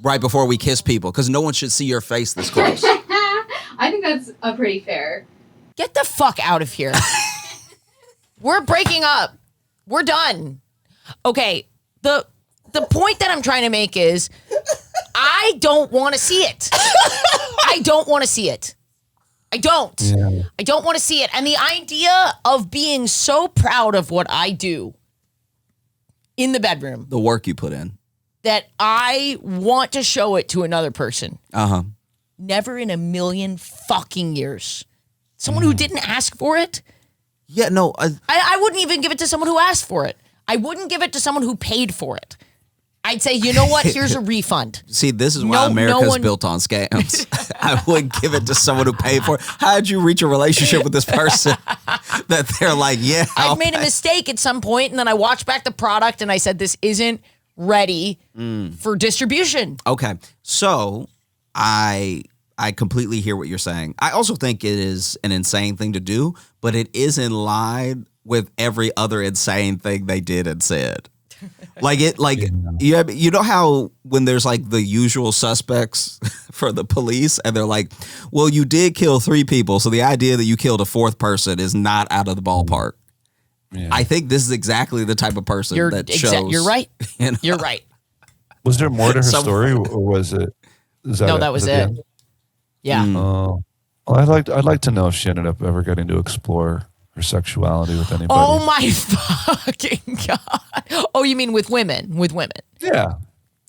Speaker 2: right before we kiss people, because no one should see your face this close.
Speaker 7: I think that's a pretty fair.
Speaker 3: Get the fuck out of here. We're breaking up. We're done. Okay. The point that I'm trying to make is I don't want to see it. I don't want to see it. I don't.
Speaker 4: Yeah.
Speaker 3: I don't want to see it. And the idea of being so proud of what I do in the bedroom.
Speaker 2: The work you put in.
Speaker 3: that I want to show it to another person.
Speaker 2: Uh-huh.
Speaker 3: Never in a million fucking years. Someone who didn't ask for it.
Speaker 2: Yeah, no.
Speaker 3: I wouldn't even give it to someone who asked for it. I wouldn't give it to someone who paid for it. I'd say, you know what? Here's a refund.
Speaker 2: See, this is why America's built on scams. I wouldn't give it to someone who paid for it. How'd you reach a relationship with this person that they're like, yeah,
Speaker 3: I've made a mistake at some point, and then I watched back the product, and I said, this isn't ready for distribution.
Speaker 2: Okay, so I completely hear what you're saying. I also think it is an insane thing to do, but it is in line with every other insane thing they did and said. You know how when there's like the usual suspects for the police and they're like, well, you did kill 3 people, so the idea that you killed a 4th person is not out of the ballpark. Yeah. I think this is exactly the type of person that shows.
Speaker 3: You're right. You know? You're right.
Speaker 4: Was there more to her story, or was it?
Speaker 3: That was it. Yeah.
Speaker 4: Well, I'd like to know if she ended up ever getting to explore her sexuality with anybody.
Speaker 3: Oh my fucking God. Oh, you mean with women? With women.
Speaker 4: Yeah.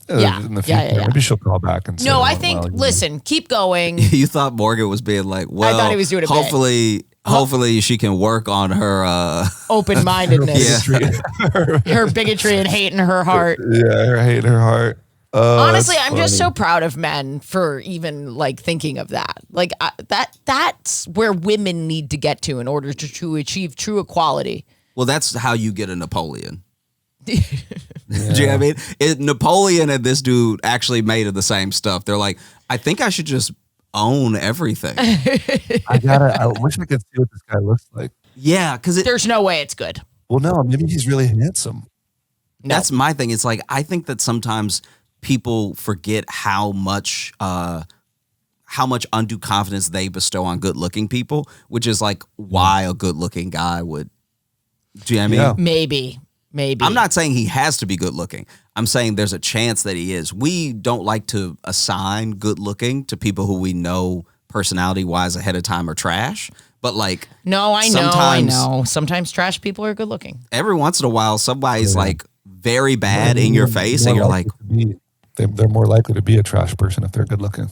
Speaker 3: Yeah.
Speaker 4: In the future. Yeah. Maybe she'll call back and say,
Speaker 3: no, I think, listen, keep going.
Speaker 2: You thought Morgan was being like, well,
Speaker 3: I thought he was doing
Speaker 2: hopefully she can work on her
Speaker 3: open-mindedness. Her bigotry and hate in her heart.
Speaker 4: Yeah, her hate in her heart.
Speaker 3: Honestly, I'm just so proud of men for even like thinking of that. Like that's where women need to get to in order to achieve true equality.
Speaker 2: Well, that's how you get a Napoleon. Do you know what I mean? Napoleon and this dude actually made of the same stuff. They're like, I think I should just own everything.
Speaker 4: I wish I could see what this guy looks like.
Speaker 2: Yeah, because
Speaker 3: there's no way it's good.
Speaker 4: Well, no, maybe he's really handsome.
Speaker 2: No. That's my thing. It's like, I think that sometimes people forget how much undue confidence they bestow on good-looking people, which is like why a good-looking guy would. Do you know what I mean?
Speaker 3: Maybe.
Speaker 2: I'm not saying he has to be good-looking. I'm saying there's a chance that he is. We don't like to assign good-looking to people who we know personality-wise ahead of time are trash. But like,
Speaker 3: no, I know. Sometimes trash people are good-looking.
Speaker 2: Every once in a while, somebody's like very bad in your face, and you're like.
Speaker 4: They're more likely to be a trash person if they're good looking.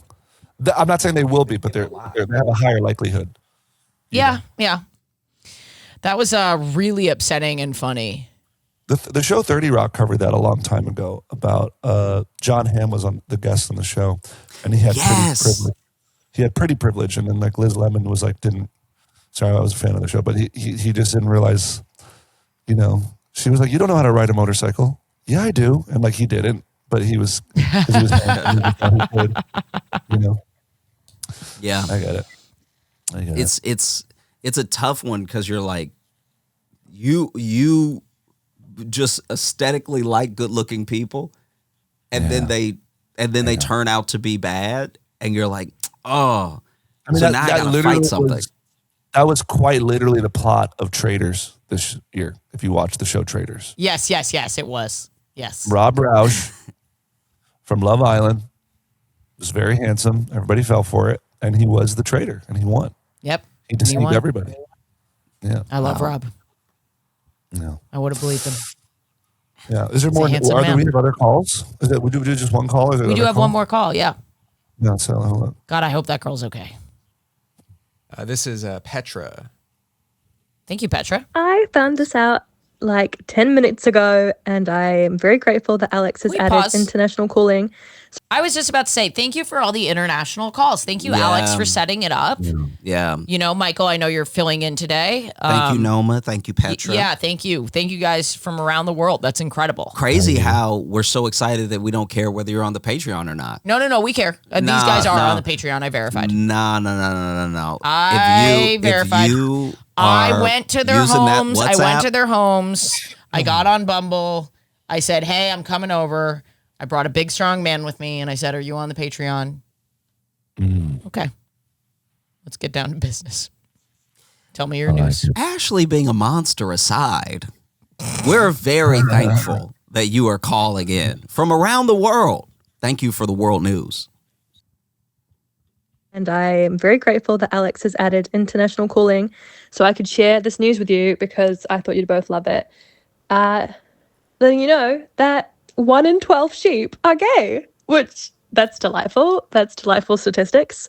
Speaker 4: I'm not saying they will be, but they have a higher likelihood.
Speaker 3: Yeah. That was really upsetting and funny.
Speaker 4: The show 30 Rock covered that a long time ago about John Hamm was on the guest on the show, and he had pretty privilege. He had pretty privilege, and then like Liz Lemon was like, sorry, I was a fan of the show, but he just didn't realize, she was like, you don't know how to ride a motorcycle. Yeah, I do. And like he didn't. But he was, because he was he could,
Speaker 2: Yeah,
Speaker 4: I get it.
Speaker 2: It's a tough one because you're like, you just aesthetically like good looking people, and then they turn out to be bad, and you're like, oh, I mean, so now I gotta fight something.
Speaker 4: That was quite literally the plot of Traitors this year. If you watch the show Traitors,
Speaker 3: yes, it was. Yes,
Speaker 4: Rob Roush from Love Island was very handsome. Everybody fell for it, and he was the traitor, and he won.
Speaker 3: Yep,
Speaker 4: he deceived everybody. Yeah,
Speaker 3: I love Rob.
Speaker 4: No,
Speaker 3: I would have believed him.
Speaker 4: Yeah, is there more? We have other calls? We do just one call?
Speaker 3: We do have one more call. Yeah.
Speaker 4: No, so hold on.
Speaker 3: God, I hope that girl's okay.
Speaker 5: This is Petra.
Speaker 3: Thank you, Petra.
Speaker 8: I found this out like 10 minutes ago, and I am very grateful that Alex has added international calling.
Speaker 3: I was just about to say, thank you for all the international calls. Thank you, Alex, for setting it up.
Speaker 2: Yeah.
Speaker 3: Michael, I know you're filling in today.
Speaker 2: Thank you, Noma. Thank you, Petra.
Speaker 3: Yeah, thank you. Thank you guys from around the world. That's incredible.
Speaker 2: Crazy how we're so excited that we don't care whether you're on the Patreon or not.
Speaker 3: No, we care. These guys are on the Patreon. I verified.
Speaker 2: No.
Speaker 3: I verified. I went to their homes. I got on Bumble. I said, hey, I'm coming over. I brought a big, strong man with me, and I said, are you on the Patreon? Okay. Let's get down to business. Tell me your news.
Speaker 2: Ashley being a monster aside, we're very thankful that you are calling in from around the world. Thank you for the world news.
Speaker 8: And I am very grateful that Alex has added international calling so I could share this news with you because I thought you'd both love it. Letting you know that 1 in 12 sheep are gay, which that's delightful. That's delightful statistics.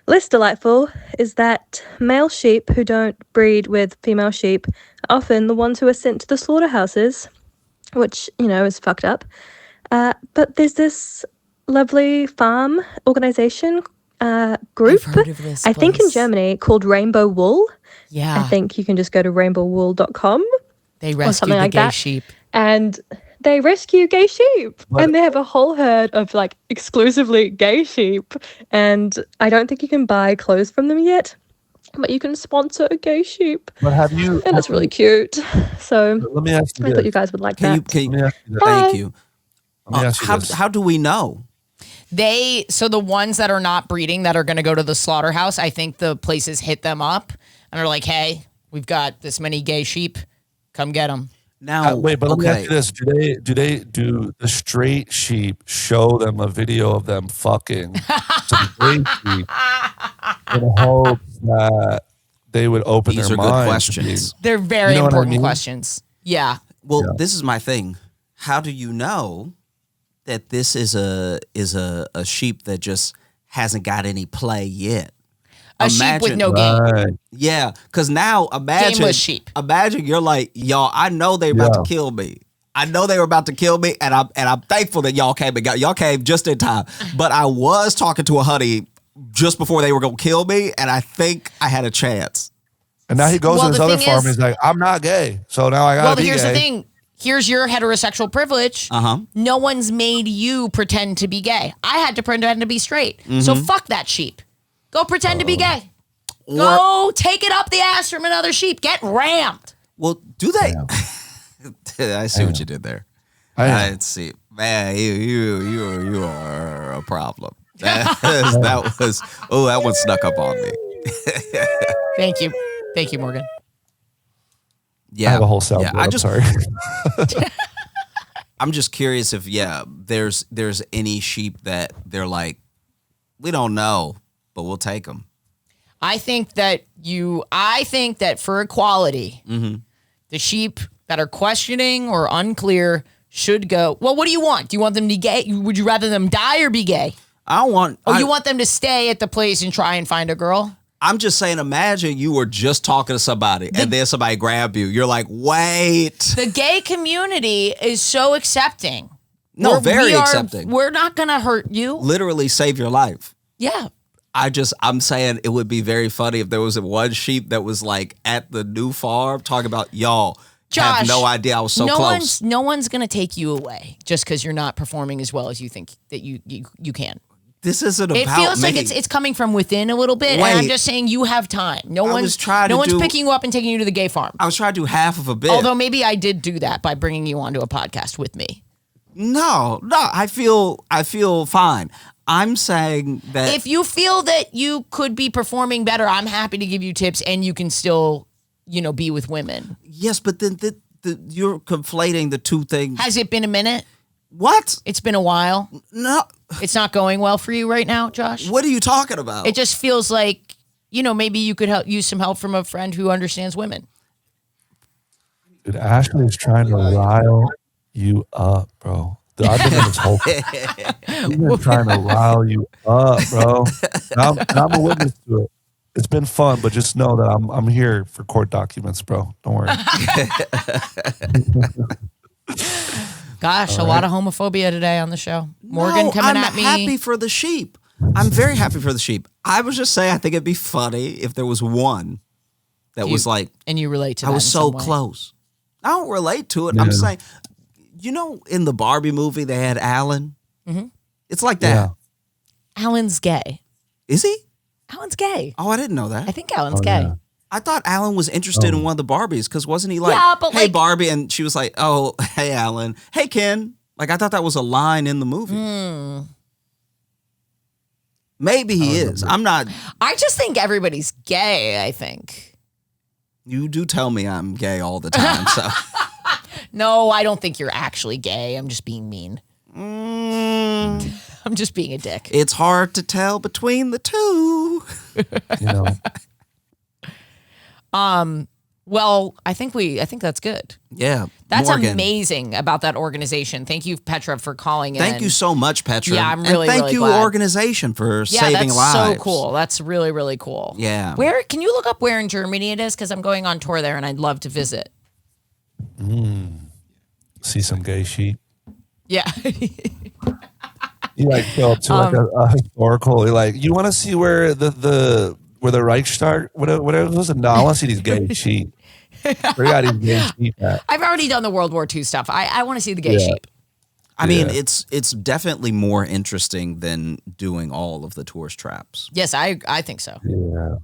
Speaker 8: Less delightful is that male sheep who don't breed with female sheep are often the ones who are sent to the slaughterhouses, which, is fucked up. But there's this lovely farm organization group,
Speaker 3: I've heard of this
Speaker 8: I think in
Speaker 3: place.
Speaker 8: Germany, called Rainbow Wool.
Speaker 3: Yeah.
Speaker 8: I think you can just go to rainbowwool.com.
Speaker 3: They
Speaker 8: or
Speaker 3: rescue
Speaker 8: something
Speaker 3: the
Speaker 8: like
Speaker 3: gay
Speaker 8: that.
Speaker 3: sheep.
Speaker 8: And they rescue gay sheep. And they have a whole herd of like exclusively gay sheep. And I don't think you can buy clothes from them yet, but you can sponsor a gay sheep.
Speaker 4: But have you?
Speaker 8: And it's really cute. So
Speaker 4: Let me ask you
Speaker 8: I
Speaker 4: this.
Speaker 8: thought you guys would like that.
Speaker 2: Can you,
Speaker 4: Let me ask you this.
Speaker 2: thank you.
Speaker 4: Let me ask you this.
Speaker 2: How do we know?
Speaker 3: So the ones that are not breeding that are going to go to the slaughterhouse, I think the places hit them up and are like, hey, we've got this many gay sheep. Come get them.
Speaker 2: Now,
Speaker 4: wait, but let me ask you this: do the straight sheep show them a video of them fucking some gay sheep in hopes that they would open
Speaker 2: These
Speaker 4: their
Speaker 2: are good
Speaker 4: mind?
Speaker 2: questions.
Speaker 3: They're very
Speaker 4: You know what I
Speaker 3: important
Speaker 4: mean?
Speaker 3: questions. Yeah.
Speaker 2: Well, this is my thing. How do you know that this is a sheep that just hasn't got any play yet?
Speaker 3: A sheep with no game.
Speaker 4: Right.
Speaker 2: Yeah, because now imagine,
Speaker 3: Gameless sheep.
Speaker 2: Imagine you're like, y'all. I know they're about to kill me. I know they were about to kill me, and I'm thankful that y'all came y'all came just in time. But I was talking to a honey just before they were gonna kill me, and I think I had a chance.
Speaker 4: And now he goes
Speaker 3: Well,
Speaker 4: to his
Speaker 3: the
Speaker 4: other
Speaker 3: thing
Speaker 4: farm.
Speaker 3: is-
Speaker 4: And he's like, I'm not gay, so now I gotta
Speaker 3: Well,
Speaker 4: be
Speaker 3: here's
Speaker 4: gay.
Speaker 3: the thing. Here's your heterosexual privilege. No one's made you pretend to be gay. I had to pretend to be straight. So fuck that sheep. Go pretend to be gay. Go take it up the ass from another sheep. Get rammed.
Speaker 2: Well, do they? I see what you did there. I see, man. You are a problem. That one snuck up on me.
Speaker 3: Thank you, Morgan.
Speaker 2: Yeah,
Speaker 4: I have a whole sound.
Speaker 2: Yeah,
Speaker 4: I'm sorry.
Speaker 2: I'm just curious if there's any sheep that they're like, we don't know, but we'll take them.
Speaker 3: I think that for equality, the sheep that are questioning or unclear should go. Well, what do you want? Do you want them to be gay? Would you rather them die or be gay? You want them to stay at the place and try and find a girl?
Speaker 2: I'm just saying, imagine you were just talking to somebody and then somebody grabbed you. You're like, wait.
Speaker 3: The gay community is so accepting.
Speaker 2: No, very accepting.
Speaker 3: We're not going to hurt you.
Speaker 2: Literally save your life.
Speaker 3: Yeah.
Speaker 2: I'm saying it would be very funny if there was one sheep that was like at the new farm talking about, y'all
Speaker 3: Josh,
Speaker 2: have no idea I was so close.
Speaker 3: No one's going to take you away just because you're not performing as well as you think that you can.
Speaker 2: This isn't about
Speaker 3: It feels
Speaker 2: me.
Speaker 3: like it's coming from within a little bit, and I'm just saying you have time. No one's picking you up and taking you to the gay farm.
Speaker 2: I was trying to do half of a bit.
Speaker 3: Although maybe I did do that by bringing you onto a podcast with me.
Speaker 2: No, I feel fine. I'm saying that
Speaker 3: If you feel that you could be performing better, I'm happy to give you tips, and you can still, be with women.
Speaker 2: yes, but then you're conflating the two things.
Speaker 3: Has it been a minute?
Speaker 2: What?
Speaker 3: It's been a while.
Speaker 2: No.
Speaker 3: It's not going well for you right now, Josh?
Speaker 2: What are you talking about?
Speaker 3: It just feels like, maybe you could use some help from a friend who understands women.
Speaker 4: Dude, Ashley is trying to rile you up, bro. Dude, I've been in this whole. She's been trying to rile you up, bro. I'm a witness to it. It's been fun, but just know that I'm here for court documents, bro. Don't worry.
Speaker 3: Gosh, a lot of homophobia today on the show. Morgan coming at me.
Speaker 2: I'm happy for the sheep. I'm very happy for the sheep. I was just saying I think it'd be funny if there was one that was like,
Speaker 3: and you relate to that
Speaker 2: I was
Speaker 3: in
Speaker 2: so
Speaker 3: some way.
Speaker 2: close. I don't relate to it.
Speaker 4: Yeah.
Speaker 2: I'm saying, in the Barbie movie they had Alan. Mm-hmm. It's like that.
Speaker 4: Yeah.
Speaker 3: Alan's gay.
Speaker 2: Is he?
Speaker 3: Alan's gay.
Speaker 2: Oh, I didn't know that.
Speaker 3: I think Alan's gay.
Speaker 4: Yeah.
Speaker 2: I thought Alan was interested in one of the Barbies because wasn't he like,
Speaker 3: Yeah, but
Speaker 2: hey,
Speaker 3: like-
Speaker 2: Barbie? And she was like, oh, hey, Alan. Hey, Ken. Like, I thought that was a line in the movie. Maybe he is. I'm not.
Speaker 3: I just think everybody's gay, I think.
Speaker 2: You do tell me I'm gay all the time, so.
Speaker 3: No, I don't think you're actually gay. I'm just being mean. I'm just being a dick.
Speaker 2: It's hard to tell between the two.
Speaker 3: Well, I think that's good.
Speaker 2: Yeah.
Speaker 3: That's
Speaker 2: Morgan.
Speaker 3: amazing about that organization. Thank you, Petra, for calling in.
Speaker 2: Thank you so much, Petra.
Speaker 3: Yeah, I'm really,
Speaker 2: and thank
Speaker 3: really
Speaker 2: you,
Speaker 3: glad.
Speaker 2: organization, for saving
Speaker 3: that's
Speaker 2: lives.
Speaker 3: so cool. That's really, really cool.
Speaker 2: Yeah.
Speaker 3: Where can you look up where in Germany it is? Because I'm going on tour there and I'd love to visit.
Speaker 4: See some gay sheep.
Speaker 3: Yeah.
Speaker 4: You like go up to like a historical. You're like, you want to see where the Reichstag, whatever it was? No, I want to see these gay sheep. Where you got these gay sheep at?
Speaker 3: I've already done the World War II stuff. I want to see the gay sheep.
Speaker 2: I mean, it's definitely more interesting than doing all of the tourist traps.
Speaker 3: Yes, I think so.
Speaker 4: Yeah.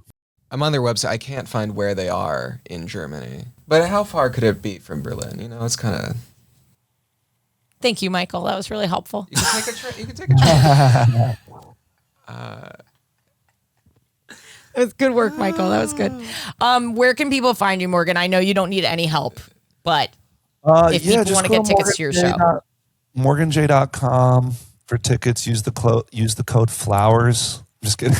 Speaker 5: I'm on their website. I can't find where they are in Germany. But how far could it be from Berlin? You know, it's kind of...
Speaker 3: Thank you, Michael. That was really helpful.
Speaker 5: You can take a trip. You can take a trip.
Speaker 3: It was good work, Michael. That was good. Where can people find you, Morgan? I know you don't need any help, but if people want to get tickets to your show.
Speaker 4: MorganJ.com for tickets. Use the code FLOWERS. Just kidding.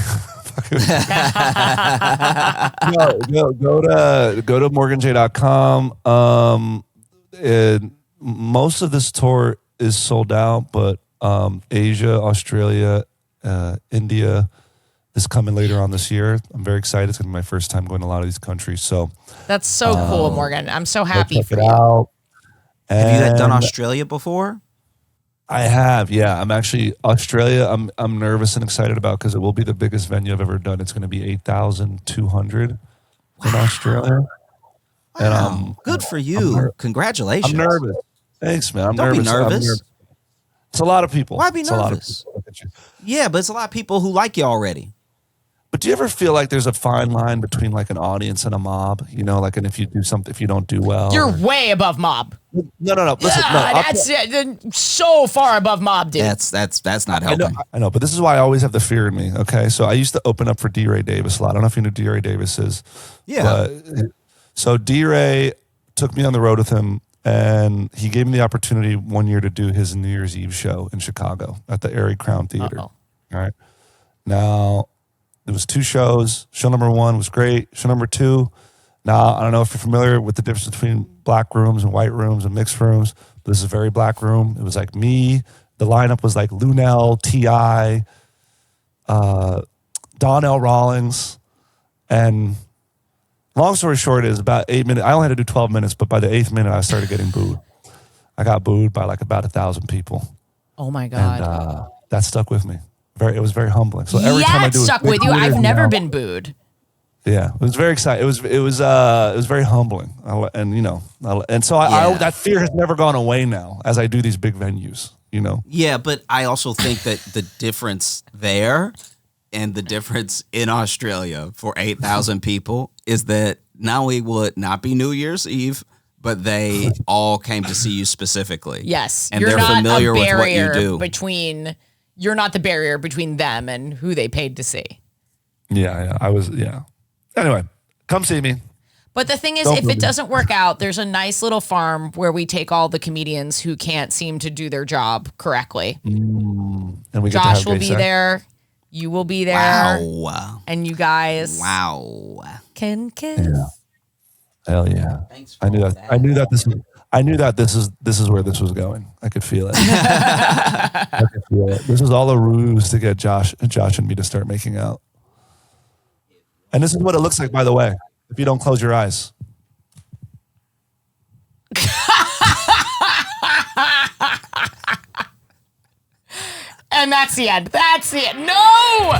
Speaker 4: Go to morganj.com. Most of this tour is sold out, but Asia, Australia, India is coming later on this year. I'm very excited. It's going to be my first time going to a lot of these countries. So
Speaker 3: that's so cool, Morgan. I'm so happy for you.
Speaker 4: Out.
Speaker 2: Have you done Australia before?
Speaker 4: I have, yeah. I'm actually Australia. I'm nervous and excited about because it will be the biggest venue I've ever done. It's going to be 8,200 in Australia.
Speaker 2: Wow.
Speaker 4: And
Speaker 2: good for you. Congratulations.
Speaker 4: I'm nervous. Thanks, man.
Speaker 2: Don't be nervous.
Speaker 4: It's a lot of people.
Speaker 2: Why be nervous? Yeah, but it's a lot of people who like you already.
Speaker 4: But do you ever feel like there's a fine line between like an audience and a mob? You know, like, and if you do something, if you don't do well,
Speaker 3: you're way above mob.
Speaker 4: No. Listen,
Speaker 3: that's so far above mob, dude.
Speaker 2: That's not helping.
Speaker 4: I know, but this is why I always have the fear in me. Okay, so I used to open up for D. Ray Davis a lot. I don't know if you know who D. Ray Davis is.
Speaker 2: Yeah.
Speaker 4: But, so D. Ray took me on the road with him, and he gave me the opportunity one year to do his New Year's Eve show in Chicago at the Airy Crown Theater.
Speaker 3: Uh-oh.
Speaker 4: All right. Now, there was 2 shows. Show number 1 was great. Show number 2, now, I don't know if you're familiar with the difference between black rooms and white rooms and mixed rooms. But this is a very black room. It was like me. The lineup was like Lunel, T.I., Donnell Rawlings. And long story short is about 8 minutes. I only had to do 12 minutes, but by the 8th minute, I started getting booed. I got booed by like about 1,000 people.
Speaker 3: Oh, my God.
Speaker 4: And that stuck with me. It was very humbling. So every time I do
Speaker 3: stuck with you. I've never been booed.
Speaker 4: Yeah, it was very exciting. It was very humbling, and you know, and so I that fear has never gone away now as I do these big venues. You know.
Speaker 2: Yeah, but I also think that the difference there and the difference in Australia for 8,000 people is that not only will it not be New Year's Eve, but they all came to see you specifically.
Speaker 3: Yes,
Speaker 2: and they're familiar with what you do.
Speaker 3: You're not the barrier between them and who they paid to see.
Speaker 4: Yeah, I was. Yeah. Anyway, come see me.
Speaker 3: But the thing is, if it doesn't work out, there's a nice little farm where we take all the comedians who can't seem to do their job correctly.
Speaker 4: And we
Speaker 3: Josh will be there. You will be there.
Speaker 2: Wow.
Speaker 3: And you guys can kiss.
Speaker 4: Yeah. Hell yeah. I knew that this is where this was going. I could feel it. I could feel it. This was all a ruse to get Josh and me to start making out. And this is what it looks like, by the way, if you don't close your eyes.
Speaker 3: And that's the end. That's it. No!